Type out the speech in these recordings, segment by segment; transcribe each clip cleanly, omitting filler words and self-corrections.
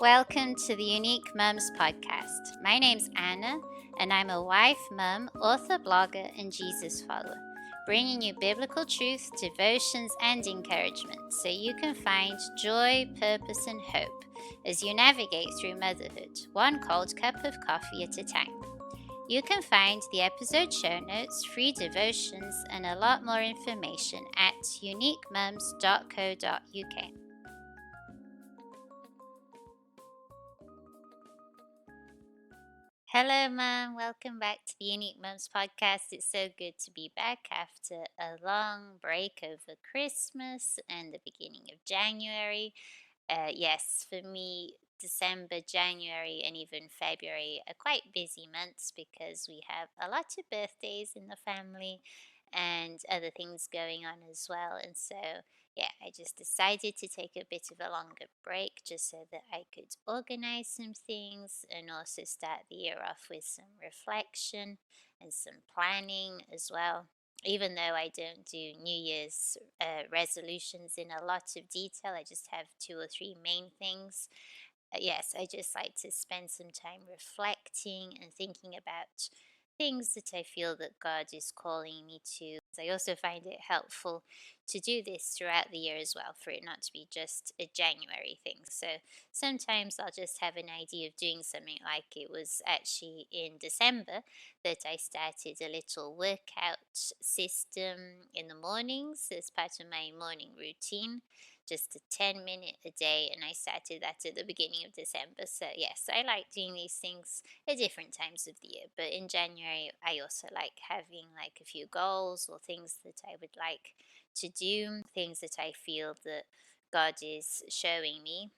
Welcome to the Unique Mums podcast. My name's Anna, and I'm a wife, mum, author, blogger, and Jesus follower, bringing you biblical truth, devotions, and encouragement so you can find joy, purpose, and hope as you navigate through motherhood, one cold cup of coffee at a time. You can find the episode show notes, free devotions, and a lot more information at uniquemums.co.uk. Hello, Mum. Welcome back to the Unique Mums podcast. It's so good to be back after a long break over Christmas and the beginning of January. Yes, for me, December, January, and even February are quite busy months because we have a lot of birthdays in the family and other things going on as well. And so, yeah, I just decided to take a bit of a longer break just so that I could organize some things and also start the year off with some reflection and some planning as well. Even though I don't do New Year's resolutions in a lot of detail, I just have two or three main things. Yes, I just like to spend some time reflecting and thinking about things that I feel that God is calling me to. I also find it helpful to do this throughout the year as well, for it not to be just a January thing. So sometimes I'll just have an idea of doing something, like it was actually in December that I started a little workout system in the mornings as part of my morning routine, just a 10-minute a day, and I started that at the beginning of December. So yes, I like doing these things at different times of the year, but in January I also like having like a few goals or things that I would like to do, things that I feel that God is showing me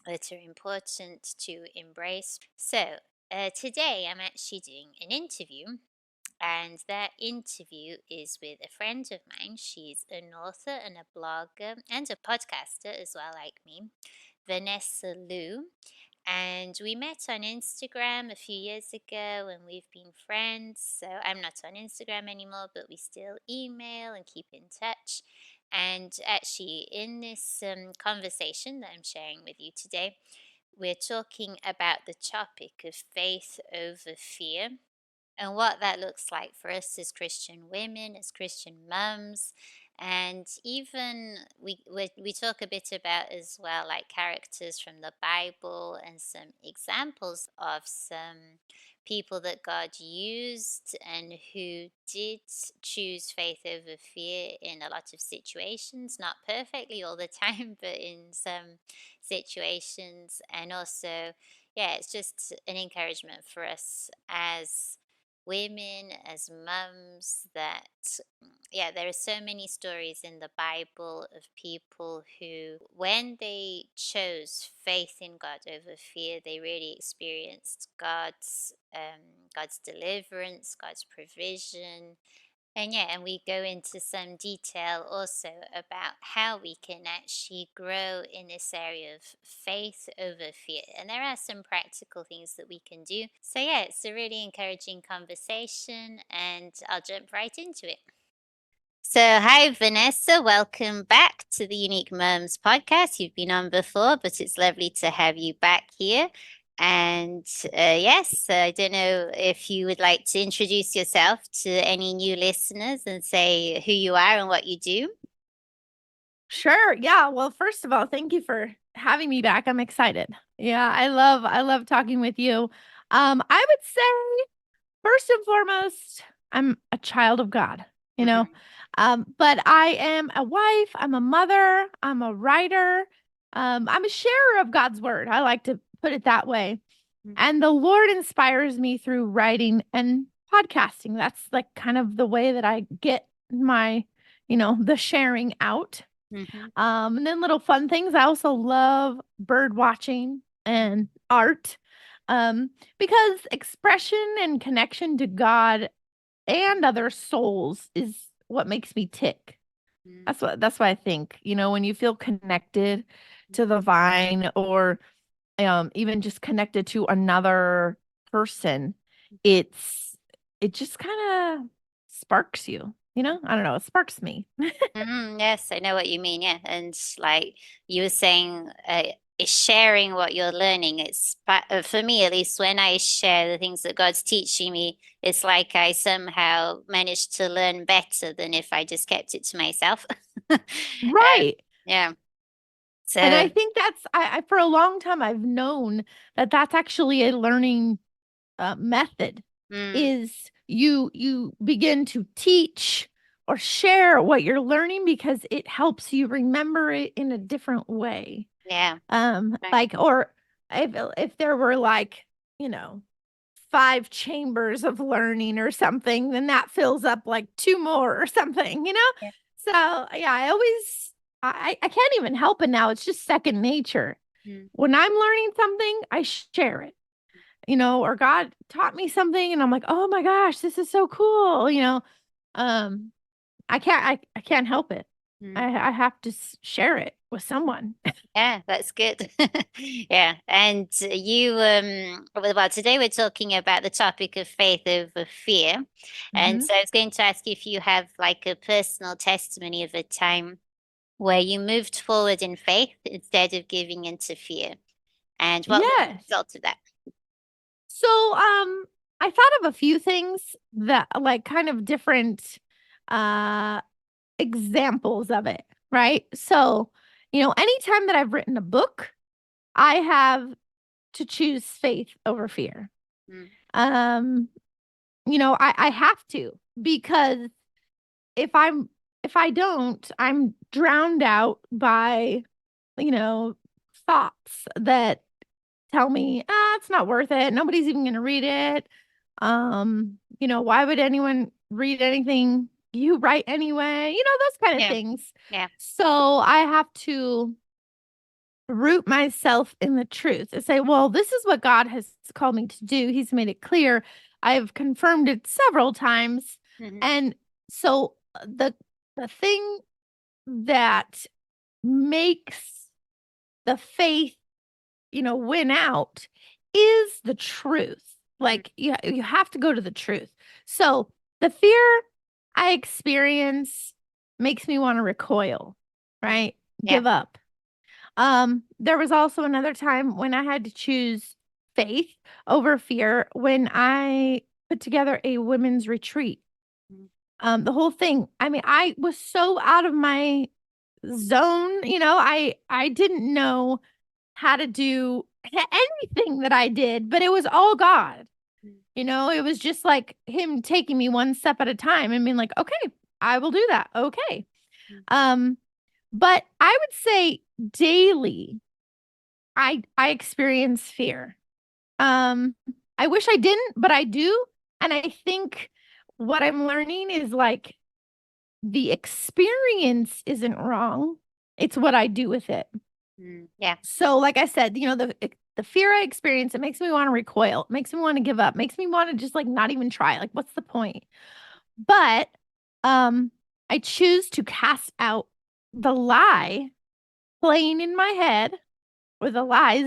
that are important to embrace. So today I'm actually doing an interview, and that interview is with a friend of mine. She's an author and a blogger and a podcaster as well, like me, Vanessa Luu. And we met on Instagram a few years ago and we've been friends. So I'm not on Instagram anymore, but we still email and keep in touch. And actually, in this conversation that I'm sharing with you today, we're talking about the topic of faith over fear and what that looks like for us as Christian women, as Christian mums. And even we talk a bit about as well, like characters from the Bible and some examples of some people that God used and who did choose faith over fear in a lot of situations, not perfectly all the time, but in some situations. And also, yeah, it's just an encouragement for us as women, as mums, that yeah, there are so many stories in the Bible of people who, when they chose faith in God over fear, they really experienced God's deliverance, God's provision. And yeah, and we go into some detail also about how we can actually grow in this area of faith over fear. And there are some practical things that we can do. So yeah, it's a really encouraging conversation, and I'll jump right into it. So, hi, Vanessa. Welcome back to the Unique Mums podcast. You've been on before, but it's lovely to have you back here. And yes, I don't know if you would like to introduce yourself to any new listeners and say who you are and what you do. Sure. Yeah. Well, first of all, thank you for having me back. I'm excited. Yeah, I love talking with you. I would say first and foremost, I'm a child of God, you know. Mm-hmm. But I am a wife, I'm a mother, I'm a writer, I'm a sharer of God's word. I like to put it that way. And the Lord inspires me through writing and podcasting. That's like kind of the way that I get my, the sharing out. Mm-hmm. And then little fun things. I also love bird watching and art. Because expression and connection to God and other souls is what makes me tick. That's what I think. When you feel connected to the vine or even just connected to another person, it just kind of sparks you. I don't know, it sparks me. Yes, I know what you mean. Yeah, and like you were saying, sharing what you're learning. For me, at least, when I share the things that God's teaching me, it's like I somehow managed to learn better than if I just kept it to myself. Right. Yeah. And I So, think that's I for a long time I've known that that's actually a learning method mm, is you begin to teach or share what you're learning because it helps you remember it in a different way. yeah. Right. Like or if there were like, you know, five chambers of learning or something, then that fills up like two more or something, you know? Yeah. So yeah, I can't even help it now. It's just second nature. Mm, When I'm learning something, I share it, you know, or God taught me something and I'm like, oh my gosh, this is so cool, you know. Um, I can't help it. mm. I have to share it with someone. Yeah, that's good. Yeah. And well, today we're talking about the topic of faith over fear. And Hmm. so I was going to ask you if you have like a personal testimony of a time where you moved forward in faith instead of giving into fear. And what was the Yes. result of that? So, I thought of a few things that like kind of different uh examples of it, right? So, you know, anytime that I've written a book, I have to choose faith over fear. Mm, Um, you know, I have to because if I'm if I don't, I'm drowned out by, you know, thoughts that tell me, ah, it's not worth it. Nobody's even going to read it. You know, why would anyone read anything you write anyway? You know, those kind of yeah, things. yeah, So I have to root myself in the truth and say, well, this is what God has called me to do. He's made it clear. I've confirmed it several times. hmm, And so the thing that makes the faith, you know, win out is the truth. mm, Like you have to go to the truth. So the fear I experience makes me want to recoil, mm, right? yeah, Give up. There was also another time when I had to choose faith over fear when I put together a women's retreat. mm, The whole thing, I mean, I was so out of my zone, you know, I didn't know how to do anything that I did, but it was all God. mm, You know, it was just like him taking me one step at a time and being like, "Okay, I will do that." Okay. mm, Um, but I would say daily I experience fear. Um, I wish I didn't, but I do. And I think what I'm learning is like the experience isn't wrong. It's what I do with it. yeah, So, like I said, you know, the fear I experience, it makes me want to recoil, it makes me want to give up, makes me want to just like not even try. Like, what's the point? But um, I choose to cast out the lie playing in my head or the lies,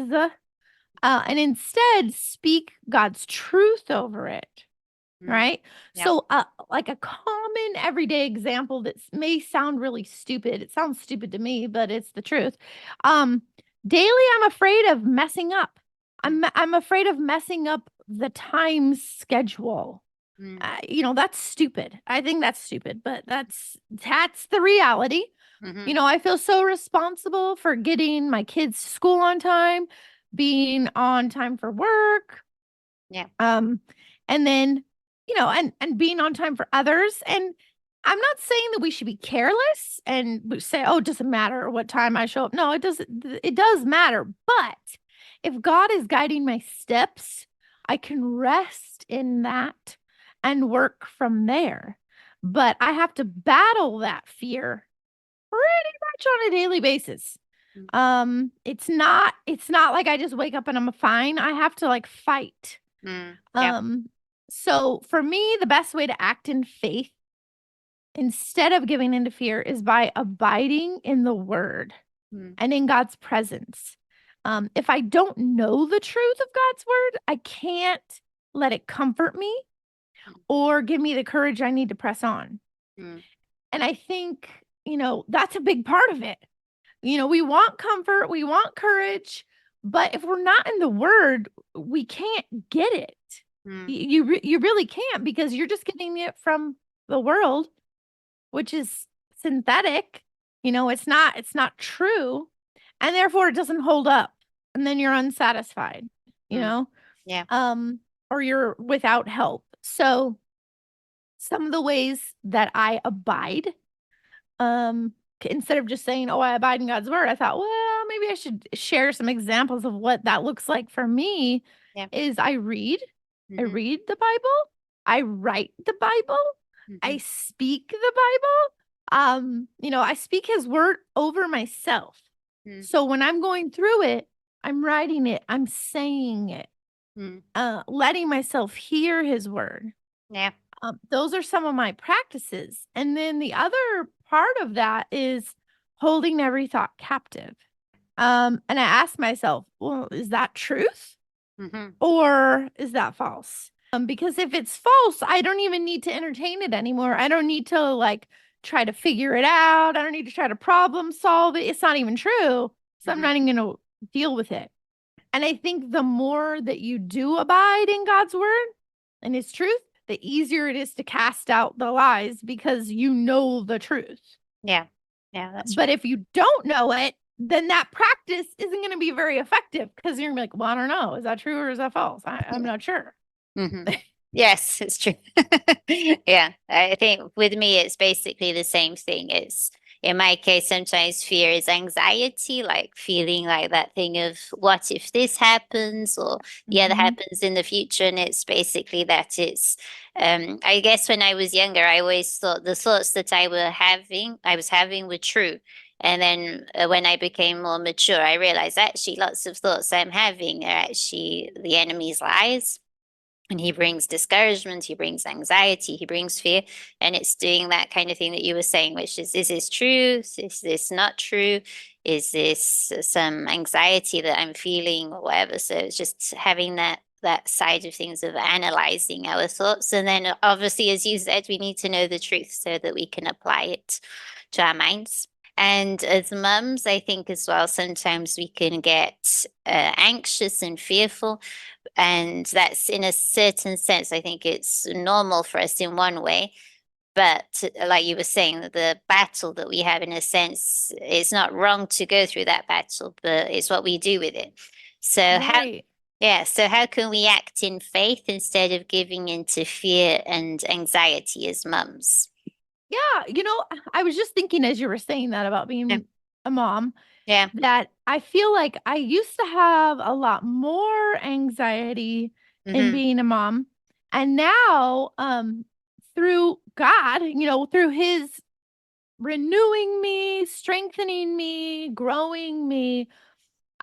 and instead speak God's truth over it. mm, Right. yeah, So, like a common everyday example that may sound really stupid. It sounds stupid to me, but it's the truth. Um, daily, I'm afraid of messing up. mm, I'm afraid of messing up the time schedule. mm, You know, that's stupid. I think that's stupid, but that's the reality. hmm, You know, I feel so responsible for getting my kids to school on time, being on time for work, yeah, um, and then, you know, and being on time for others. And I'm not saying that we should be careless and say, oh, it doesn't matter what time I show up. No, it doesn't, it does matter. But if God is guiding my steps, I can rest in that and work from there. But I have to battle that fear pretty much on a daily basis. mm, It's not like I just wake up and I'm fine. I have to like fight. yeah, um, so for me, the best way to act in faith instead of giving into fear is by abiding in the word mm, and in God's presence. If I don't know the truth of God's word, I can't let it comfort me or give me the courage I need to press on. mm, And I think, you know, that's a big part of it. We want comfort, we want courage, but if we're not in the word, we can't get it. Mm, You really can't, because you're just getting it from the world, which is synthetic. It's not true, and therefore it doesn't hold up. And then you're unsatisfied, you mm, know, yeah. or you're without help. So some of the ways that I abide, um, instead of just saying, "Oh, I abide in God's word," I thought, well, maybe I should share some examples of what that looks like for me. Yeah. Is I Mm-hmm. read the Bible, I write the Bible, Mm-hmm. I speak the Bible. I speak his word over myself. Mm, So when I'm going through it, I'm writing it, I'm saying it, mm, letting myself hear his word. yeah. Those are some of my practices. And then the other part of that is holding every thought captive. And I ask myself, well, is that truth Mm-hmm. or is that false? Because if it's false, I don't even need to entertain it anymore. I don't need to like try to figure it out. I don't need to try to problem solve it. It's not even true. So I'm Mm-hmm. not even going to deal with it. And I think the more that you do abide in God's word and his truth, the easier it is to cast out the lies because you know the truth. Yeah. Yeah, that's But right. if you don't know it, then that practice isn't going to be very effective because you're going to be like, well, I don't know. Is that true or is that false? I'm not sure. Hmm. Yes, it's true. Yeah, I think with me, it's basically the same thing. It's in my case, sometimes fear is anxiety, like feeling like that thing of what if this happens, or yeah, that Mhm. happens in the future. And it's basically that I guess when I was younger, I always thought the thoughts that I was having were true. And then when I became more mature, I realized actually lots of thoughts I'm having are actually the enemy's lies, and he brings discouragement, he brings anxiety, he brings fear. And it's doing that kind of thing that you were saying, which is this true? Is this not true? Is this some anxiety that I'm feeling or whatever? So it's just having that side of things of analyzing our thoughts. And then obviously, as you said, we need to know the truth so that we can apply it to our minds. And as mums, I think as well, sometimes we can get anxious and fearful, and that's in a certain sense, I think it's normal for us in one way. But like you were saying, the battle that we have, in a sense, it's not wrong to go through that battle, but it's what we do with it. So how, Right. yeah, so how can we act in faith instead of giving into fear and anxiety as mums? Yeah. I was just thinking as you were saying that about Yeah, being a mom, yeah, that I feel like I used to have a lot more anxiety in mm-hmm, being a mom. And now, through God, through his renewing me, strengthening me, growing me,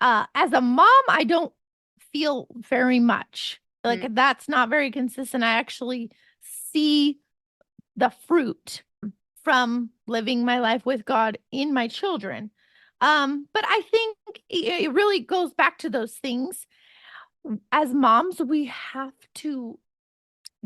as a mom, I don't feel very much. Like mm, that's not very consistent. I actually see the fruit from living my life with God in my children. But I think it really goes back to those things. As moms, we have to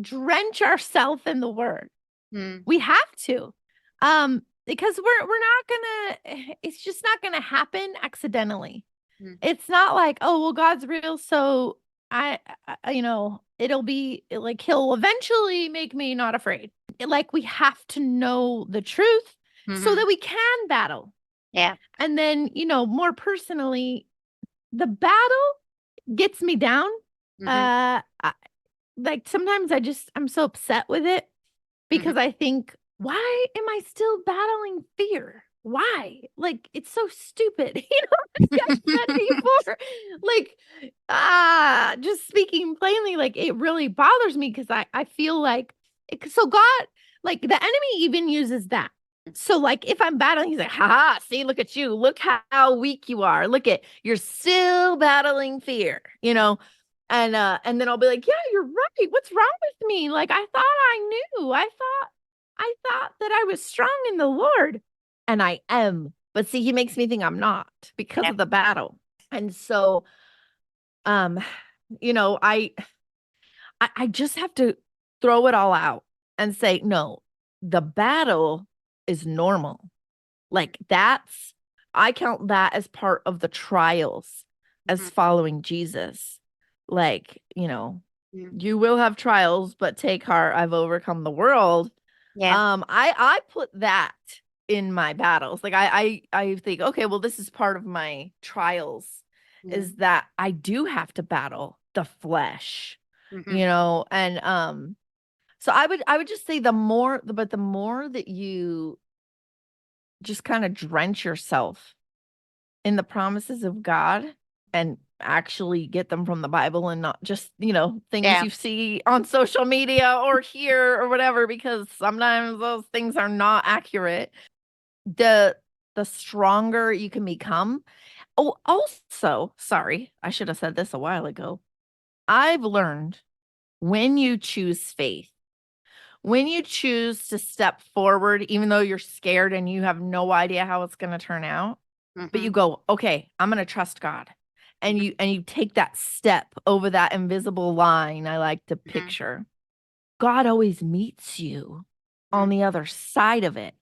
drench ourselves in the word. mm, We have to. Because we're not gonna, it's just not gonna happen accidentally. mm, It's not like, oh, well, God's real, so it'll be like he'll eventually make me not afraid. Like we have to know the truth so mm-hmm, that we can battle. yeah, And then, more personally, the battle gets me down. mm-hmm, Like sometimes I'm so upset with it mm-hmm, because I think, why am I still battling fear? Why? Like, it's so stupid. Like I said before, like, just speaking plainly, like, it really bothers me because I feel like, so God, like, the enemy even uses that. So, like, if I'm battling, he's like, haha, see, look at you. Look how weak you are. Look at, you're still battling fear. And then I'll be like, yeah, you're right. What's wrong with me? Like I thought I knew. I thought that I was strong in the Lord. And I am. But see, he makes me think I'm not because yeah, of the battle. And so um, you know, I just have to throw it all out and say, no, the battle is normal. Like that's I count that as part of the trials as Mhm. following Jesus. Like, you know, Mm. you will have trials, but take heart, I've overcome the world. Yeah. I put that in my battles. Like I think, okay, well, this is part of my trials, Mm. is that I do have to battle the flesh, Mhm. you know, and so I would just say the more that you just kind of drench yourself in the promises of God and actually get them from the Bible and not just, things Yeah. you see on social media or hear or whatever, because sometimes those things are not accurate. The the stronger you can become. Oh, also, sorry, I should have said this a while ago. I've learned when you choose faith, when you choose to step forward, even though you're scared and you have no idea how it's going to turn out, but you Mhm. go, okay, I'm going to trust God. And Mhm. you take that step over that invisible line I like to Mhm. picture. God always meets you on Mhm. the other side of it.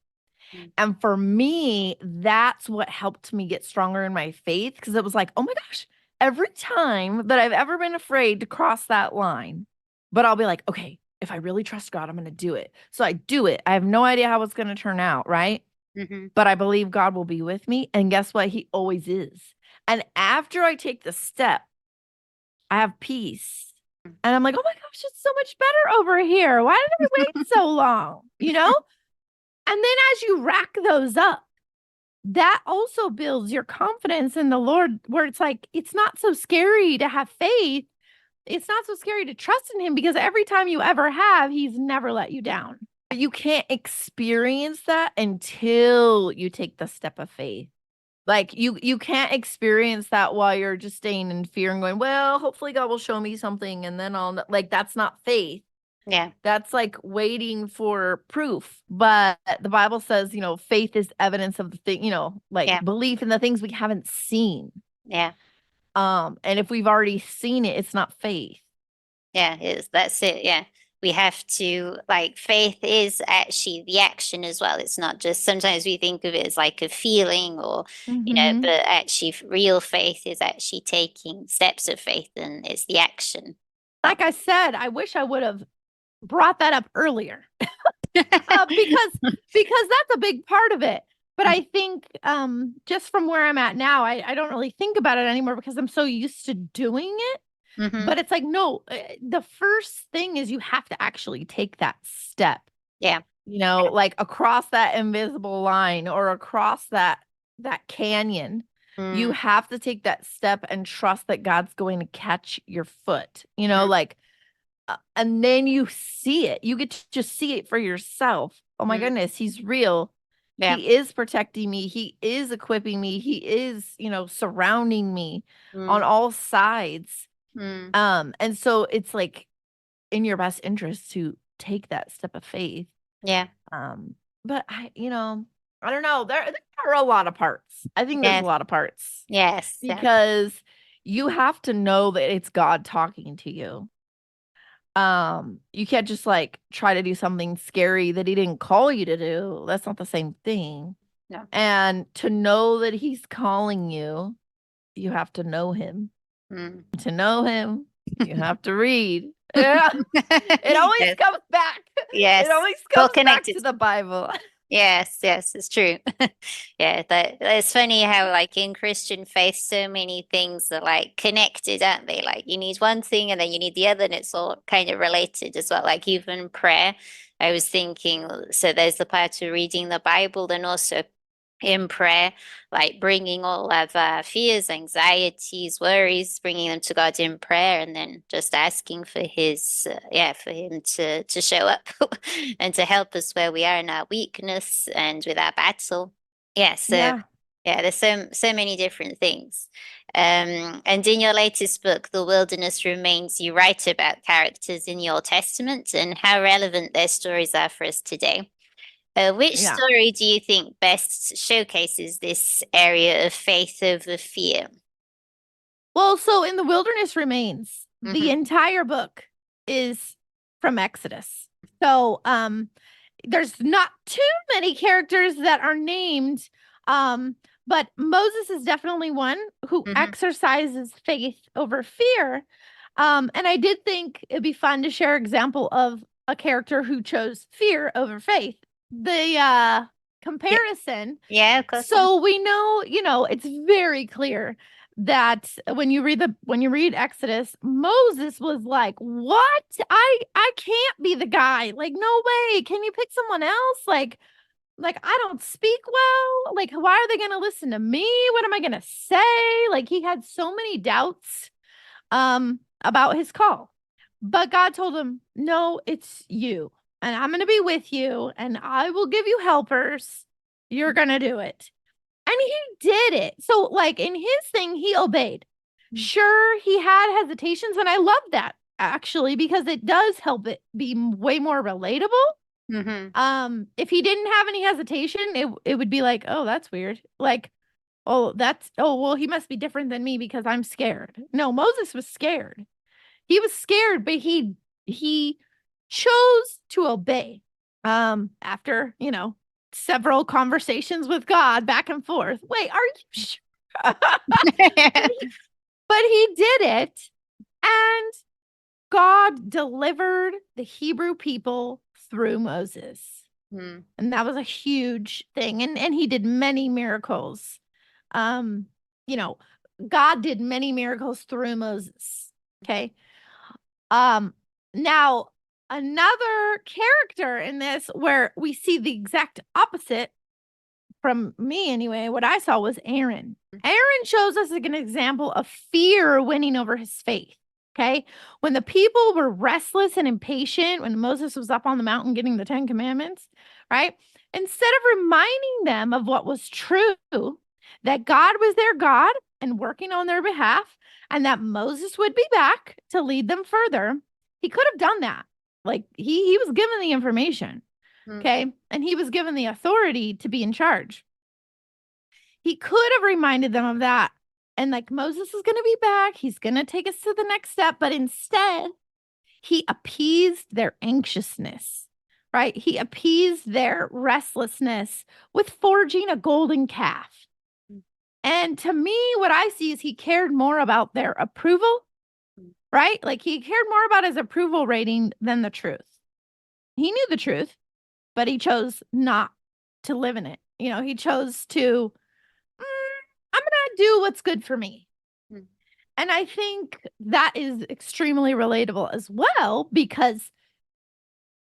Mhm. And for me, that's what helped me get stronger in my faith, because it was like, oh my gosh, every time that I've ever been afraid to cross that line, but I'll be like, okay, if I really trust God, I'm going to do it. So I do it. I have no idea how it's going to turn out, right? Mhm. But I believe God will be with me. And guess what? He always is. And after I take the step, I have peace. And I'm like, oh my gosh, it's so much better over here. Why did I wait so long? You know? And then as you rack those up, that also builds your confidence in the Lord, where it's like, it's not so scary to have faith. It's not so scary to trust in Him, because every time you ever have, He's never let you down. But you can't experience that until you take the step of faith. Like you can't experience that while you're just staying in fear and going, well, hopefully God will show me something and then like, that's not faith. Yeah. That's like waiting for proof. But the Bible says, faith is evidence of the thing, like Yeah. belief in the things we haven't seen. Yeah. And if we've already seen it, it's not faith. Yeah, that's it. Yeah. We have to, like, faith is actually the action as well. It's not just, sometimes we think of it as like a feeling or, Hmm. but actually real faith is actually taking steps of faith, and it's the action. Like I said, I wish I would have brought that up earlier, because that's a big part of it. But I think, just from where I'm at now, I don't really think about it anymore because I'm so used to doing it. Mm-hmm. But it's like, no, the first thing is you have to actually take that step, Yeah. like across that invisible line or across that canyon. You Mm-hmm. have to take that step and trust that God's going to catch your foot, like, and then you see it. You get to just see it for yourself. Oh my Mm-hmm. goodness, He's real. Yeah. He is protecting me. He is equipping me. He is, surrounding me on Mm-hmm. all sides. Mm-hmm. And so it's like in your best interest to take that step of faith. Yeah. But I don't know. There are a lot of parts. I think there's a Yes. lot of parts, Yes. Yeah. because you have to know that it's God talking to you. You can't just like try to do something scary that He didn't call you to do. That's not the same thing. No. And to know that He's calling you, you have to know Him. Mm. To know Him, you have to read. Yeah. It always Yes. comes back. It Yes. always It's all comes back connected. to the Bible. Yes, yes, it's true. Yeah, that it's funny how like in Christian faith so many things are like connected, aren't they? Like you need one thing and then you need the other, and it's all kind of related as well. Like even prayer, I was thinking, so there's the part of reading the Bible, then also in prayer, like bringing all of our fears, anxieties, worries, bringing them to God in prayer, and then just asking for His, for Him to show up and to help us where we are in our weakness and with our battle. Yeah, so Yeah. yeah, there's so many different things. And in your latest book, The Wilderness Remains, you write about characters in the Old Testament and how relevant their stories are for us today. Which Yeah. story do you think best showcases this area of faith over fear? Well, so in The Wilderness Remains, the Hmm. entire book is from Exodus. So, there's not too many characters that are named, But Moses is definitely one who Hmm. exercises faith over fear. And I did think it'd be fun to share example of a character who chose fear over faith. The Yeah, comparison. yeah, of course. Yeah. So we know, it's very clear that when you read Exodus, Moses was like, "What? I can't be the guy. Like, no way. Can you pick someone else? Like I don't speak well. Like, why are they going to listen to me? What am I going to say?" Like, he had so many doubts about his call. But God told him, "No, it's you. And I'm going to be with you and I will give you helpers. You're going to do it." And he did it. So, like, in his thing, he obeyed. Sure, he had hesitations, and I love that actually because it does help it be way more relatable. Mm-hmm. If he didn't have any hesitation, it would be like, "Oh, that's weird." Like, "Oh, well, he must be different than me because I'm scared." No, Moses was scared. He was scared, but he chose to obey. After, several conversations with God back and forth. Wait, are you sure? But he did it, and God delivered the Hebrew people through Moses. Mm. And that was a huge thing. And he did many miracles. Um, you know, God did many miracles through Moses. Okay. Um, Now another character in this where we see the exact opposite from me anyway, what I saw was Aaron. Aaron shows us like an example of fear winning over his faith. Okay. When the people were restless and impatient, when Moses was up on the mountain getting the 10 Commandments, right? Instead of reminding them of what was true, that God was their God and working on their behalf, and that Moses would be back to lead them further, he could have done that. Like he was given the information. Mm. Okay. And he was given the authority to be in charge. He could have reminded them of that. And like Moses is going to be back. He's going to take us to the next step. But instead, he appeased their anxiousness, right? He appeased their restlessness with forging a golden calf. And to me, what I see is he cared more about their approval, right? Like he cared more about his approval rating than the truth. He knew the truth, but he chose not to live in it. He chose to, I'm going to do what's good for me. Mm. And I think that is extremely relatable as well, because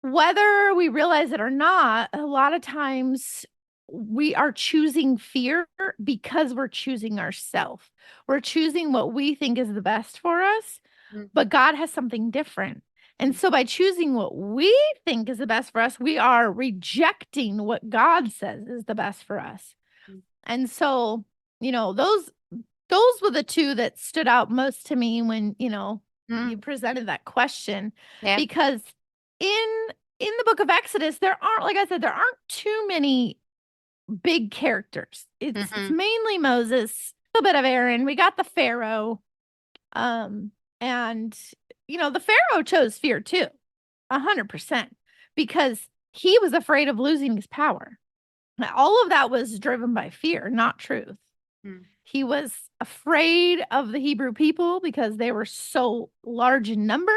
whether we realize it or not, a lot of times we are choosing fear because we're choosing ourselves. We're choosing what we think is the best for us, Mm. but God has something different. And so by choosing what we think is the best for us, we are rejecting what God says is the best for us. Mm. And so, those were the two that stood out most to me when, you Mm. presented that question, Yeah. because in the book of Exodus, there aren't, like I said, there aren't too many big characters. It's Mm-hmm. mainly Moses, a little bit of Aaron. We got the Pharaoh. Um, and the Pharaoh chose fear too, 100%, because he was afraid of losing his power. Now, all of that was driven by fear, not truth. Mm. He was afraid of the Hebrew people because they were so large in number.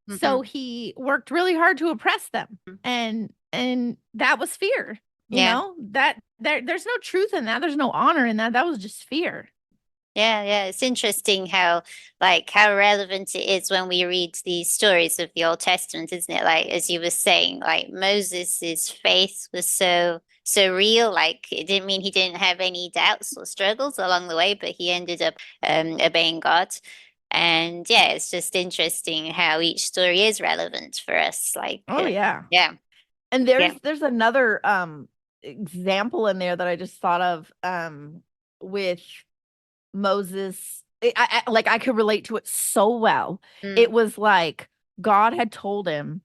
Mm-hmm. So he worked really hard to oppress them. And that was fear. Yeah. That there's no truth in that. There's no honor in that. That was just fear. Yeah, yeah. It's interesting how how relevant it is when we read these stories of the Old Testament, isn't it? Like as you were saying, like Moses's faith was so real. Like it didn't mean he didn't have any doubts or struggles along the way, but he ended up obeying God. And yeah, it's just interesting how each story is relevant for us. Oh yeah. Yeah, And yeah. there's another example in there that I just thought of with Moses. Like I could relate to it so well. Mm. It was like God had told him,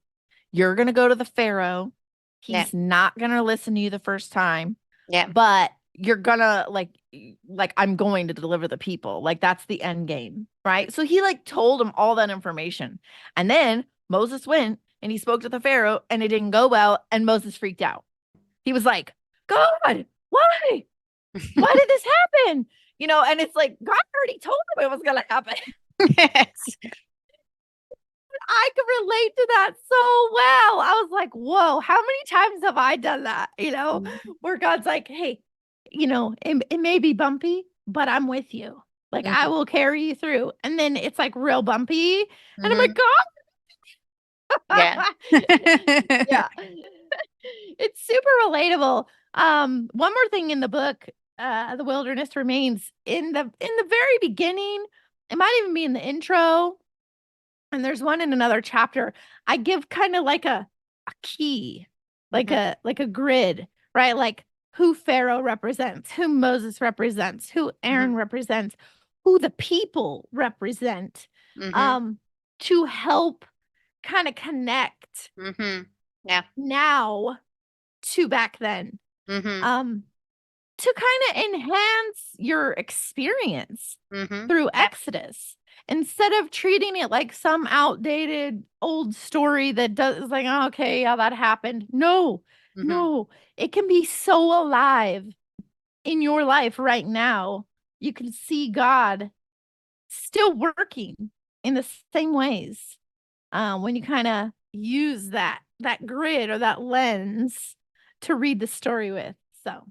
"You're going to go to the Pharaoh. Yeah, He's not going to listen to you the first time, yeah. but you're going to like I'm going to deliver the people. Like that's the end game." Right? So he like told him all that information. And then Moses went and he spoke to the Pharaoh and it didn't go well and Moses freaked out. He was like, "God, why? Why did this happen? And it's like God already told him it was gonna happen. Yes. I could relate to that so well. I was like, whoa, how many times have I done that? Mhm. Where God's like, hey, it may be bumpy, but I'm with you. Like, I Mhm. will carry you through. And then it's like real bumpy. And I'm like, Mhm. Yeah. God. Yeah. It's super relatable. One more thing in the book, The Wilderness Remains, in the very beginning, it might even be in the intro, and there's one in another chapter. I give kind of like a key, like Mhm. a grid, right? Like who Pharaoh represents, who Moses represents, who Mhm. Aaron represents, who the people represent, Mhm. um, to help kind of connect Mhm. Yeah. now to back then. Mhm. Um, to kind of enhance your experience Mhm. through Yeah. Exodus instead of treating it like some outdated old story that does like, oh, okay, yeah, that happened. No, Mhm. no, it can be so alive in your life right now. You can see God still working in the same ways when you kind of use that grid or that lens to read the story with. So,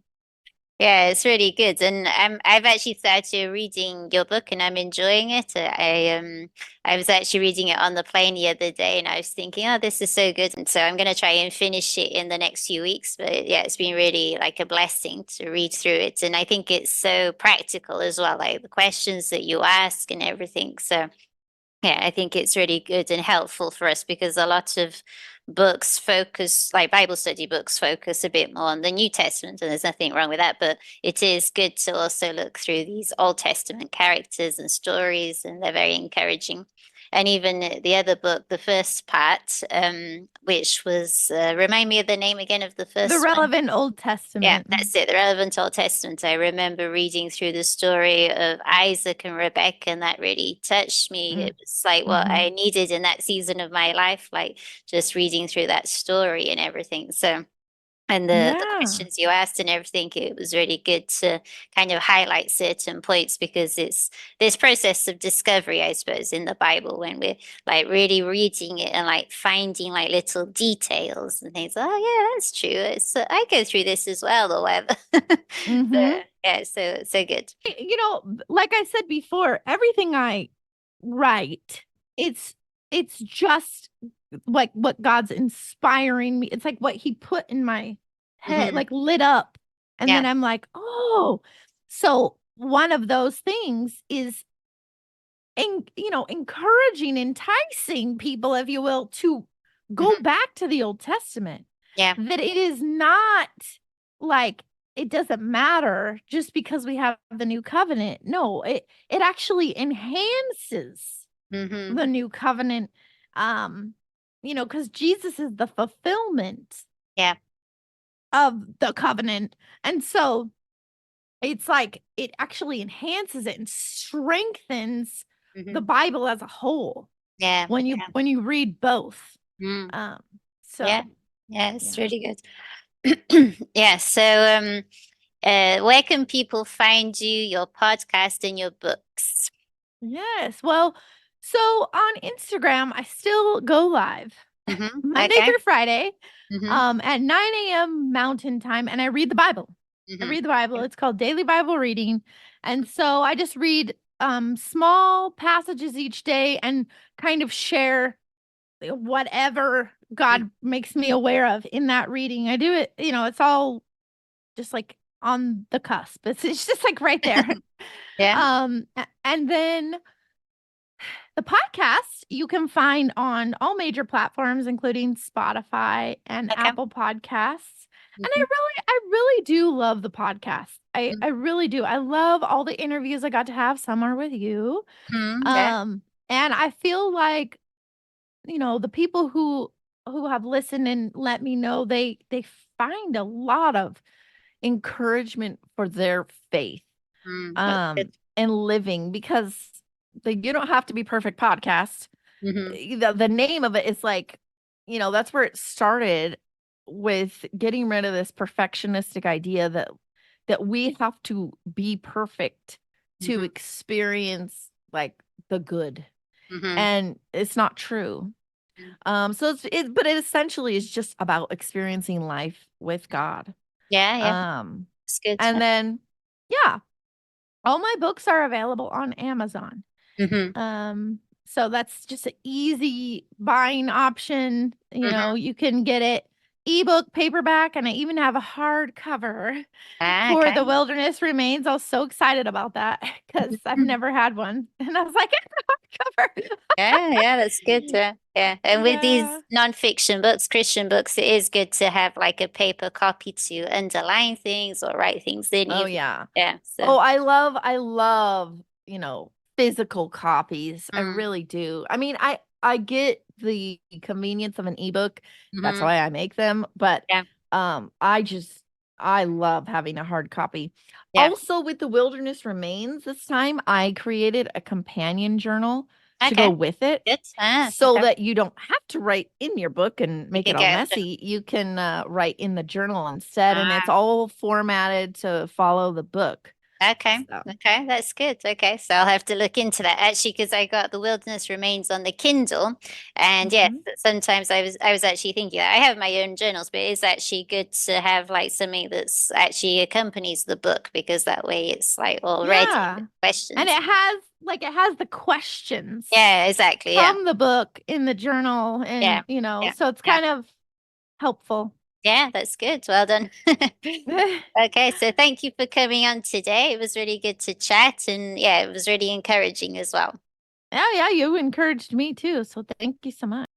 Yeah, it's really good, and I've actually started reading your book, and I'm enjoying it. I was actually reading it on the plane the other day, and I was thinking, oh, this is so good, and so I'm going to try and finish it in the next few weeks. But yeah, it's been really like a blessing to read through it, and I think it's so practical as well, like the questions that you ask and everything. So yeah, I think it's really good and helpful for us because a lot of books focus, like Bible study books, focus a bit more on the New Testament, and there's nothing wrong with that. But it is good to also look through these Old Testament characters and stories, and they're very encouraging. And even the other book, the first part, which was, remind me of the name again of the the first one. relevant Old Yeah, Testament. that's it. The relevant Old Testament. I remember reading through the story of Isaac and Rebecca, and that really touched me. Mm. It was like what Mhm. I needed in that season of my life, like just reading through that story and everything. So, and the Yeah. questions you asked and everything, it was really good to kind of highlight certain points because it's this process of discovery, I suppose, in the Bible when we're like really reading it and like finding like little details and things. Oh yeah, that's true. I go through this as well or whatever. So, Mhm. yeah, so good. Like I said before, everything I write, it's it's just like what God's inspiring me. It's like what he put in my head, Hmm. like lit up. And Yeah. then I'm like, "Oh." So one of those things is encouraging, enticing people, if you will, to go Hmm. back to the Old Testament. Yeah. That it is not like it doesn't matter just because we have the new covenant. No, it actually enhances Hmm. the new covenant. Because Jesus is the fulfillment Yeah. of the covenant. And so it's like it actually enhances it and strengthens the Hmm. Bible as a whole Yeah. when you Yeah. when you read both. Mm. Um, Yeah. so Yeah. It's yeah. really good. Yeah. So, where can people find you, your podcast, and your books? Yes. Well, so on Instagram, I still go live Hmm. Monday Okay. through Friday, Hmm. at 9 a.m. Mountain Time, and I read the Bible. I Hmm. read the Bible. It's called Daily Bible Reading. And so I just read small passages each day and kind of share whatever God makes me aware of in that reading. I do it, it's all just like on the cusp. It's just like right there. Yeah. And then the podcast you can find on all major platforms, including Spotify and Okay. Apple Podcasts. And Hmm. I really do love the podcast. I really do. I love all the interviews I got to have. Some are with you. Hmm. Yeah. And I feel like, the people who have listened and let me know they find a lot of encouragement for their faith That's good. and living because you don't have to be perfect podcast. Hmm. The name of it is like, that's where it started with getting rid of this perfectionistic idea that that we have to be perfect to Mhm. experience like the good. Mhm. And it's not true. Mm. So but it essentially is just about experiencing life with God. Yeah, yeah. Um, It's good. and then yeah, all my books are available on Amazon. Mhm. So that's just an easy buying option. Mhm. You can get it ebook, paperback, and I even have a hardcover Ah, for okay. The Wilderness Remains. I was so excited about that because I've Mhm. never had one. And I was like, it's Yeah, yeah, that's good. a hardcover. Yeah, and with Yeah. these non-fiction books, Christian books, it is good to have like a paper copy to underline things or write things in Oh even. yeah. Yeah, so. Oh, I love, physical copies. I Mm. really do. I mean, I get the convenience of an ebook. That's Mhm. why I make them, but Yeah, I love having a hard copy. yeah. Also with the Wilderness Remains this time, I created a companion journal to go Okay, with it good. Ah, so okay. that you don't have to write in your book and You make can it all get. messy. You can write in the journal instead, and it's Ah, all formatted to follow the book. okay, So, okay, that's good. Okay, so I'll have to look into that actually because I got The Wilderness Remains on the Kindle, and yes, mhm. sometimes I was actually thinking that I have my own journals, but it's actually good to have like something that's actually accompanies the book because that way it's like all ready with Yeah. And questions. it has the questions Yeah, exactly. Yeah, from the book in the journal, yeah, and yeah, so it's yeah, kind of helpful. yeah. That's good. Well done. Okay, so thank you for coming on today. It was really good to chat, and yeah, it was really encouraging as well. Yeah, yeah, you encouraged me too, so thank you so much.